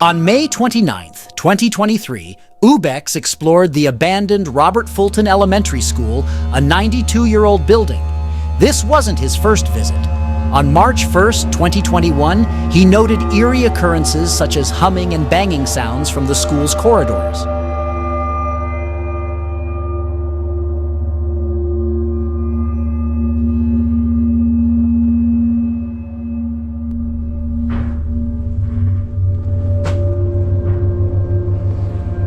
On May 29, 2023, Ubex explored the abandoned Robert Fulton Elementary School, a 92-year-old building. This wasn't his first visit. On March 1, 2021, he noted eerie occurrences such as humming and banging sounds from the school's corridors.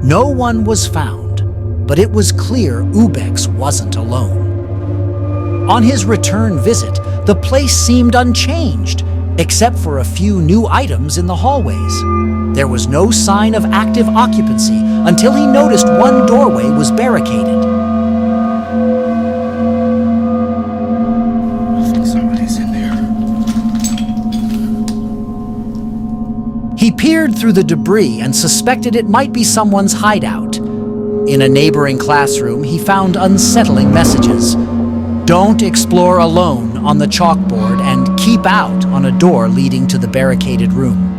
No one was found, but it was clear Ubex wasn't alone. On his return visit, the place seemed unchanged, except for a few new items in the hallways. There was no sign of active occupancy until he noticed one doorway was barricaded. I think somebody's in there. He peered through the debris and suspected it might be someone's hideout. In a neighboring classroom, he found unsettling messages. "Don't explore alone" on the chalkboard and "keep out" on a door leading to the barricaded room.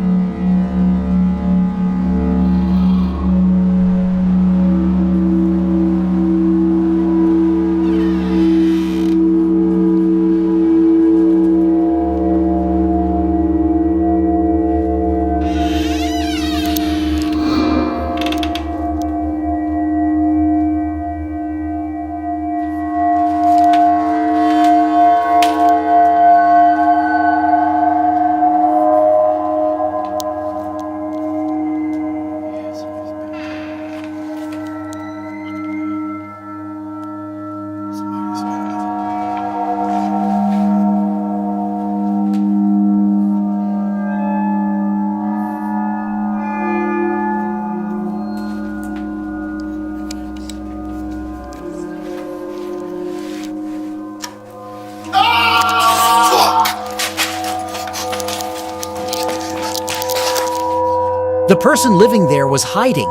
The person living there was hiding.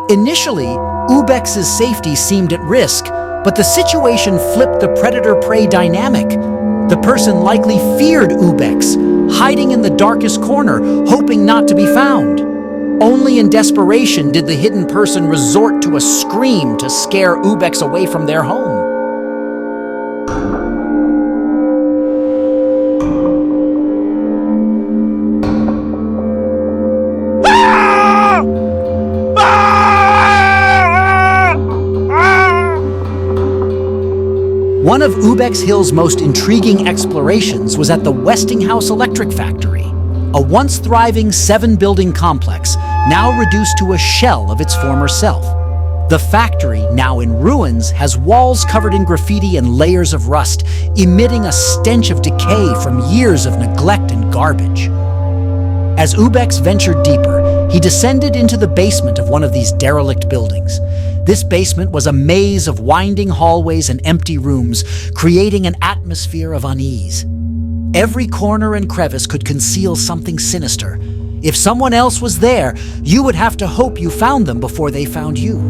Initially, Ubex's safety seemed at risk, but the situation flipped the predator-prey dynamic. The person likely feared Ubex, hiding in the darkest corner, hoping not to be found. Only in desperation did the hidden person resort to a scream to scare Ubex away from their home. One of Ubex Hill's most intriguing explorations was at the Westinghouse Electric Factory, a once thriving 7-building complex now reduced to a shell of its former self. The factory, now in ruins, has walls covered in graffiti and layers of rust, emitting a stench of decay from years of neglect and garbage. As Ubex ventured deeper, he descended into the basement of one of these derelict buildings. This basement was a maze of winding hallways and empty rooms, creating an atmosphere of unease. Every corner and crevice could conceal something sinister. If someone else was there, you would have to hope you found them before they found you.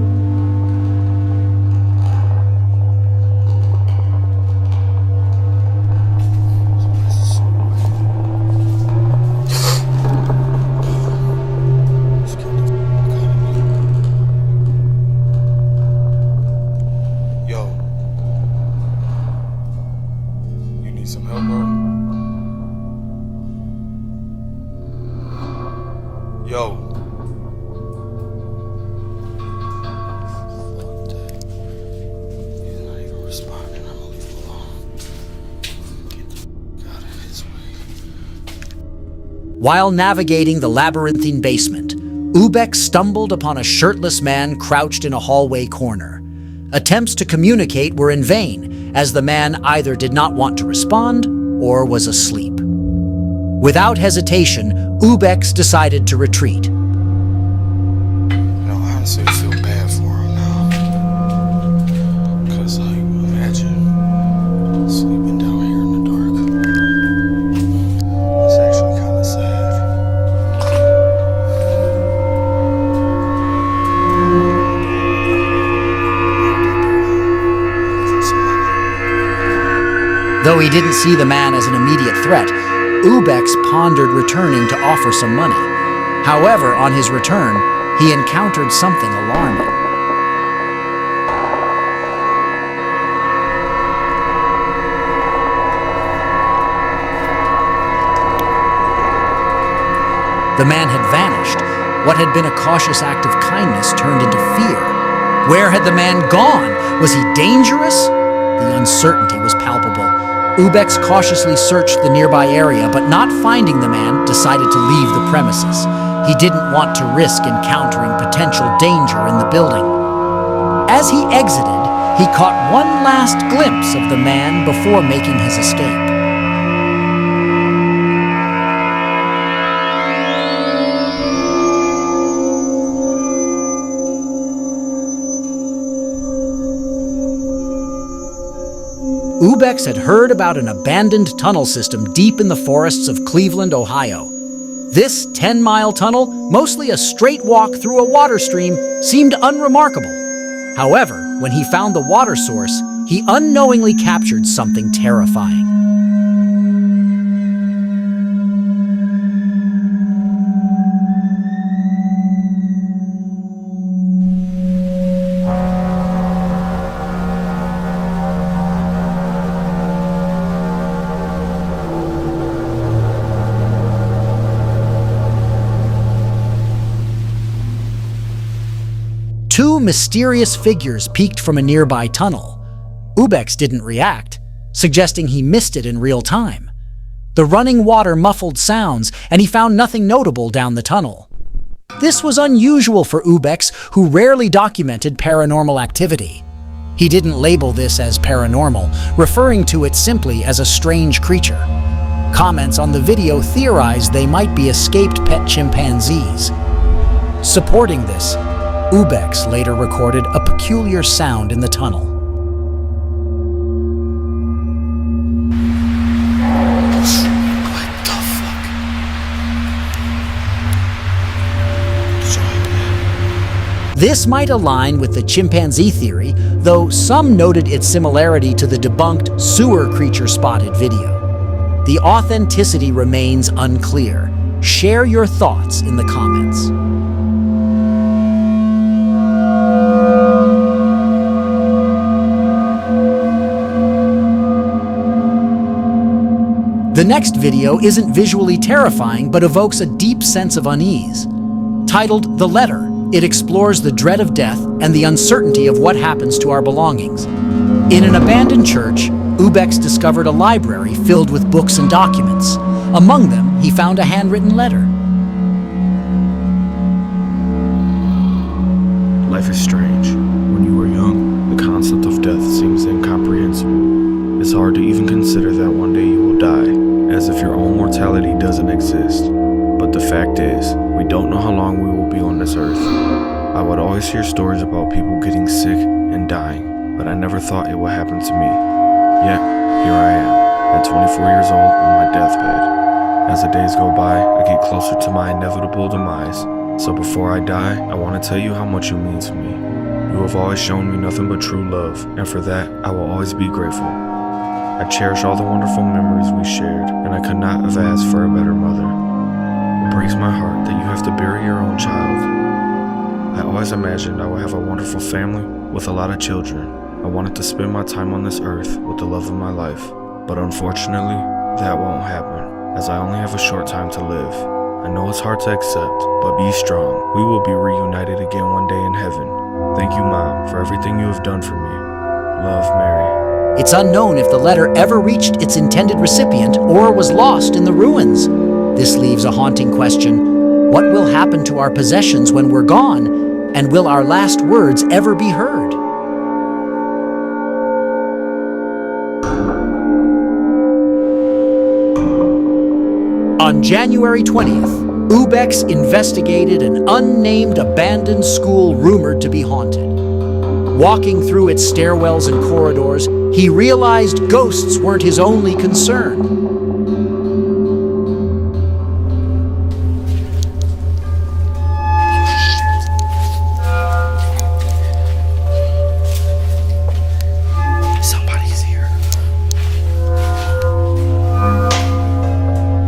Some help, bro? Yo. He's not even responding. I'm gonna leave him alone. Get the out of his way. While navigating the labyrinthine basement, Ubex stumbled upon a shirtless man crouched in a hallway corner. Attempts to communicate were in vain, as the man either did not want to respond or was asleep. Without hesitation, Ubex decided to retreat. I honestly feel bad for him now. Because, like, imagine sleeping down here in the dark. It's actually kind of sad. Though he didn't see the man as an immediate threat, Ubex pondered returning to offer some money. However, on his return, he encountered something alarming. The man had vanished. What had been a cautious act of kindness turned into fear. Where had the man gone? Was he dangerous? The uncertainty was palpable. Ubex cautiously searched the nearby area, but not finding the man, decided to leave the premises. He didn't want to risk encountering potential danger in the building. As he exited, he caught one last glimpse of the man before making his escape. Ubex had heard about an abandoned tunnel system deep in the forests of Cleveland, Ohio. This 10-mile tunnel, mostly a straight walk through a water stream, seemed unremarkable. However, when he found the water source, he unknowingly captured something terrifying. Two mysterious figures peeked from a nearby tunnel. Ubex didn't react, suggesting he missed it in real time. The running water muffled sounds, and he found nothing notable down the tunnel. This was unusual for Ubex, who rarely documented paranormal activity. He didn't label this as paranormal, referring to it simply as a strange creature. Comments on the video theorized they might be escaped pet chimpanzees. Supporting this, Ubex later recorded a peculiar sound in the tunnel. What the fuck? This might align with the chimpanzee theory, though some noted its similarity to the debunked sewer creature spotted video. The authenticity remains unclear. Share your thoughts in the comments. The next video isn't visually terrifying, but evokes a deep sense of unease. Titled The Letter, it explores the dread of death and the uncertainty of what happens to our belongings. In an abandoned church, Ubex discovered a library filled with books and documents. Among them, he found a handwritten letter. Life is strange. When you are young, the concept of death seems incomprehensible. It's hard to even consider that one day you will die, as if your own mortality doesn't exist. But the fact is, we don't know how long we will be on this earth. I would always hear stories about people getting sick and dying, but I never thought it would happen to me. Yet, here I am, at 24 years old on my deathbed. As the days go by, I get closer to my inevitable demise. So before I die, I want to tell you how much you mean to me. You have always shown me nothing but true love, and for that, I will always be grateful. I cherish all the wonderful memories we shared, and I could not have asked for a better mother. It breaks my heart that you have to bury your own child. I always imagined I would have a wonderful family with a lot of children. I wanted to spend my time on this earth with the love of my life, but unfortunately, that won't happen, as I only have a short time to live. I know it's hard to accept, but be strong. We will be reunited again one day in heaven. Thank you, Mom, for everything you have done for me. Love, Mary. It's unknown if the letter ever reached its intended recipient or was lost in the ruins. This leaves a haunting question. What will happen to our possessions when we're gone? And will our last words ever be heard? On January 20th, Ubex investigated an unnamed abandoned school rumored to be haunted. Walking through its stairwells and corridors, he realized ghosts weren't his only concern. Somebody's here.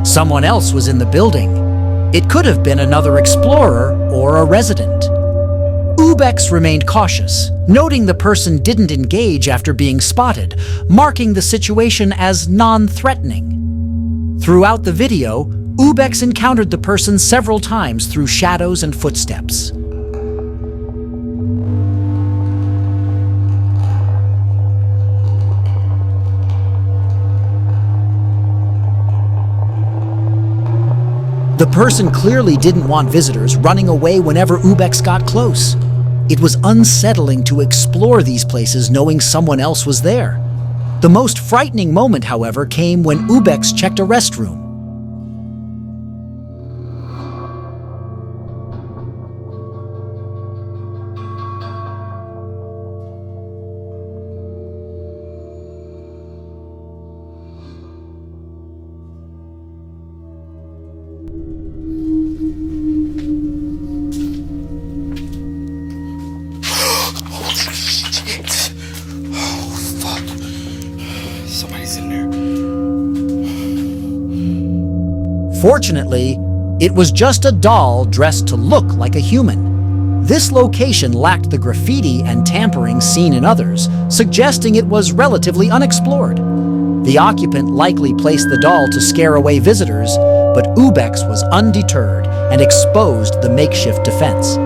Someone else was in the building. It could have been another explorer or a resident. Ubex remained cautious, noting the person didn't engage after being spotted, marking the situation as non-threatening. Throughout the video, Ubex encountered the person several times through shadows and footsteps. The person clearly didn't want visitors, running away whenever Ubex got close. It was unsettling to explore these places knowing someone else was there. The most frightening moment, however, came when Ubex checked a restroom. Somebody's in there. Fortunately, it was just a doll dressed to look like a human. This location lacked the graffiti and tampering seen in others, suggesting it was relatively unexplored. The occupant likely placed the doll to scare away visitors, but Ubex was undeterred and exposed the makeshift defense.